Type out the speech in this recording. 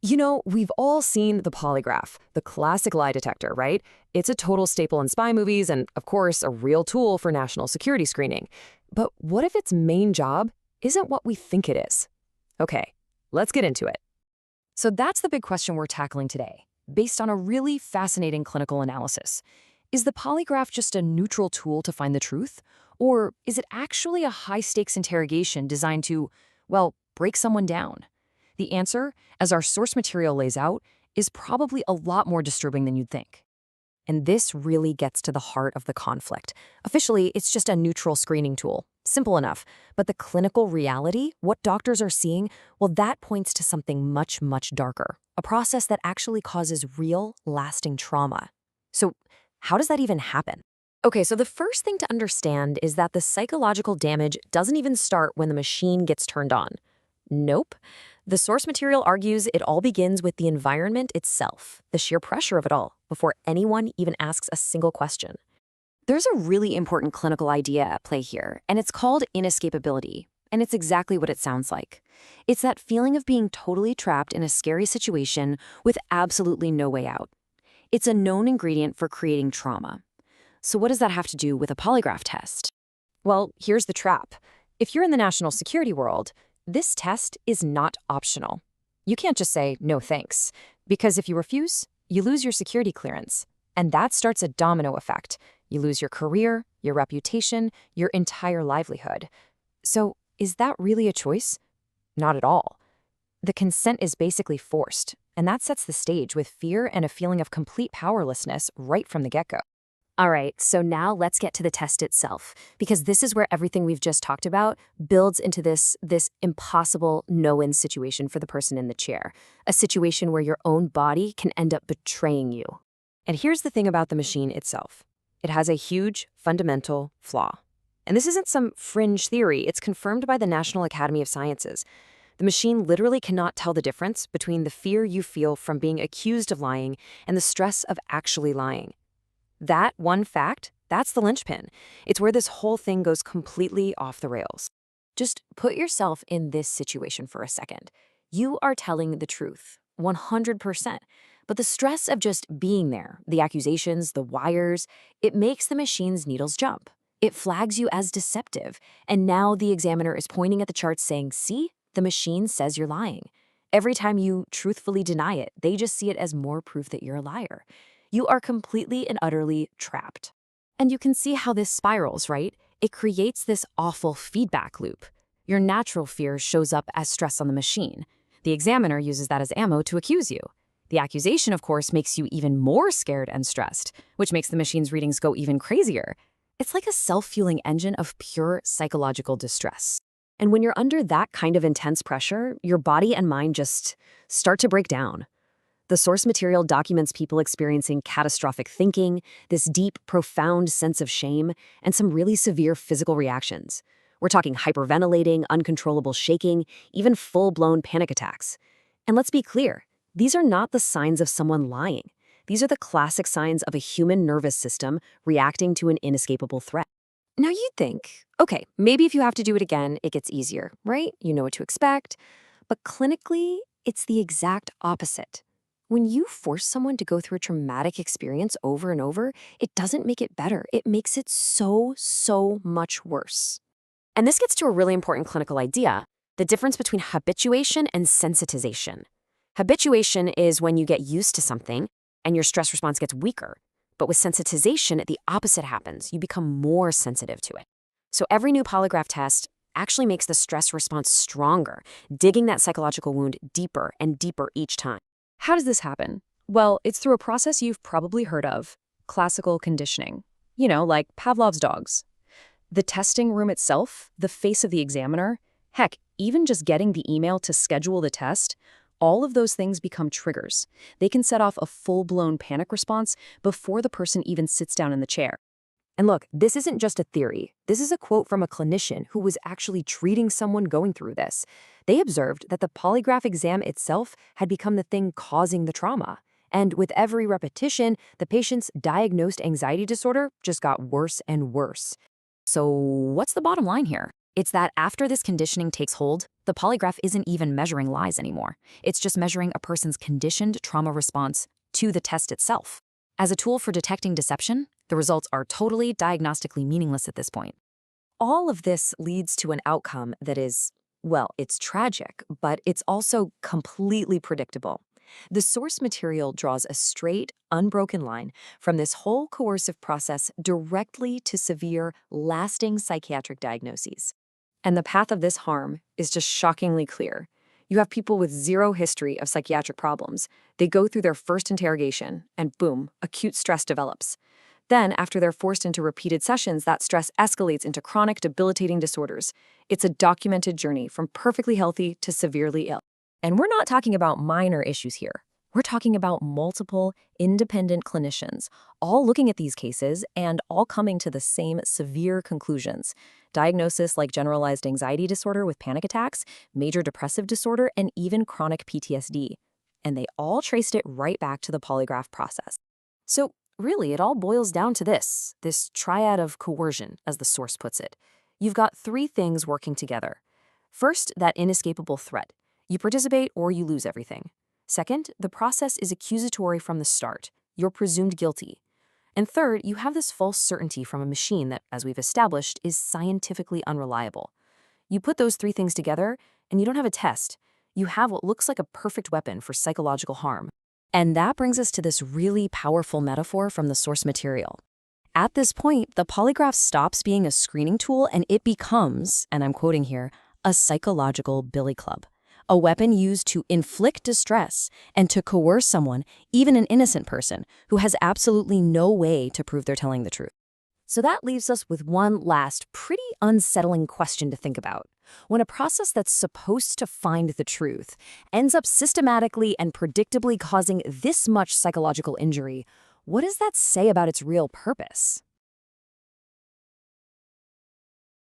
You know, we've all seen the polygraph, the classic lie detector, right? It's a total staple in spy movies and, of course, a real tool for national security screening. But what if its main job isn't what we think it is? Okay, let's get into it. So that's the big question we're tackling today, based on a really fascinating clinical analysis. Is the polygraph just a neutral tool to find the truth? Or is it actually a high-stakes interrogation designed to, well, break someone down? The answer, as our source material lays out, is probably a lot more disturbing than you'd think. And this really gets to the heart of the conflict. Officially, it's just a neutral screening tool. Simple enough. But the clinical reality, what doctors are seeing, well, that points to something much, much darker. A process that actually causes real, lasting trauma. So, how does that even happen? Okay, so the first thing to understand is that the psychological damage doesn't even start when the machine gets turned on. Nope. The source material argues it all begins with the environment itself, the sheer pressure of it all, before anyone even asks a single question. There's a really important clinical idea at play here, and it's called inescapability. And it's exactly what it sounds like. It's that feeling of being totally trapped in a scary situation with absolutely no way out. It's a known ingredient for creating trauma. So what does that have to do with a polygraph test? Well, here's the trap. If you're in the national security world, this test is not optional. You can't just say, no thanks, because if you refuse, you lose your security clearance. And that starts a domino effect. You lose your career, your reputation, your entire livelihood. So is that really a choice? Not at all. The consent is basically forced, and that sets the stage with fear and a feeling of complete powerlessness right from the get-go. All right, so now let's get to the test itself, because this is where everything we've just talked about builds into this impossible no-win situation for the person in the chair, a situation where your own body can end up betraying you. And here's the thing about the machine itself. It has a huge, fundamental flaw. And this isn't some fringe theory, it's confirmed by the National Academy of Sciences. The machine literally cannot tell the difference between the fear you feel from being accused of lying and the stress of actually lying. That one fact, that's the linchpin. It's where this whole thing goes completely off the rails. Just put yourself in this situation for a second. You are telling the truth, 100%. But the stress of just being there, the accusations, the wires, it makes the machine's needles jump. It flags you as deceptive. And now the examiner is pointing at the charts saying, see, the machine says you're lying. Every time you truthfully deny it, they just see it as more proof that you're a liar. You are completely and utterly trapped. And you can see how this spirals, right? It creates this awful feedback loop. Your natural fear shows up as stress on the machine. The examiner uses that as ammo to accuse you. The accusation, of course, makes you even more scared and stressed, which makes the machine's readings go even crazier. It's like a self-fueling engine of pure psychological distress. And when you're under that kind of intense pressure, your body and mind just start to break down. The source material documents people experiencing catastrophic thinking, this deep, profound sense of shame, and some really severe physical reactions. We're talking hyperventilating, uncontrollable shaking, even full-blown panic attacks. And let's be clear, these are not the signs of someone lying. These are the classic signs of a human nervous system reacting to an inescapable threat. Now you'd think, okay, maybe if you have to do it again, it gets easier, right? You know what to expect. But clinically, it's the exact opposite. When you force someone to go through a traumatic experience over and over, it doesn't make it better. It makes it so much worse. And this gets to a really important clinical idea, the difference between habituation and sensitization. Habituation is when you get used to something and your stress response gets weaker. But with sensitization, the opposite happens. You become more sensitive to it. So every new polygraph test actually makes the stress response stronger, digging that psychological wound deeper and deeper each time. How does this happen? Well, it's through a process you've probably heard of, classical conditioning. You know, like Pavlov's dogs. The testing room itself, the face of the examiner, heck, even just getting the email to schedule the test, all of those things become triggers. They can set off a full-blown panic response before the person even sits down in the chair. And look, this isn't just a theory. This is a quote from a clinician who was actually treating someone going through this. They observed that the polygraph exam itself had become the thing causing the trauma. And with every repetition, the patient's diagnosed anxiety disorder just got worse and worse. So what's the bottom line here? It's that after this conditioning takes hold, The polygraph isn't even measuring lies anymore. It's just measuring a person's conditioned trauma response to the test itself. As a tool for detecting deception, the results are totally diagnostically meaningless at this point. All of this leads to an outcome that is, well, it's tragic, but it's also completely predictable. The source material draws a straight, unbroken line from this whole coercive process directly to severe, lasting psychiatric diagnoses. And the path of this harm is just shockingly clear. You have people with zero history of psychiatric problems. They go through their first interrogation, and boom, acute stress develops. Then, after they're forced into repeated sessions, that stress escalates into chronic, debilitating disorders. It's a documented journey from perfectly healthy to severely ill. And we're not talking about minor issues here. We're talking about multiple, independent clinicians, all looking at these cases and all coming to the same severe conclusions. Diagnosis like generalized anxiety disorder with panic attacks, major depressive disorder, and even chronic PTSD. And they all traced it right back to the polygraph process. So, really, it all boils down to this triad of coercion, as the source puts it. You've got three things working together. First, that inescapable threat. You participate or you lose everything. Second, the process is accusatory from the start. You're presumed guilty. And third, you have this false certainty from a machine that, as we've established, is scientifically unreliable. You put those three things together, and you don't have a test. You have what looks like a perfect weapon for psychological harm. And that brings us to this really powerful metaphor from the source material. At this point, the polygraph stops being a screening tool and it becomes, and I'm quoting here, a psychological billy club. A weapon used to inflict distress and to coerce someone, even an innocent person, who has absolutely no way to prove they're telling the truth. So that leaves us with one last, pretty unsettling question to think about. When a process that's supposed to find the truth ends up systematically and predictably causing this much psychological injury, what does that say about its real purpose?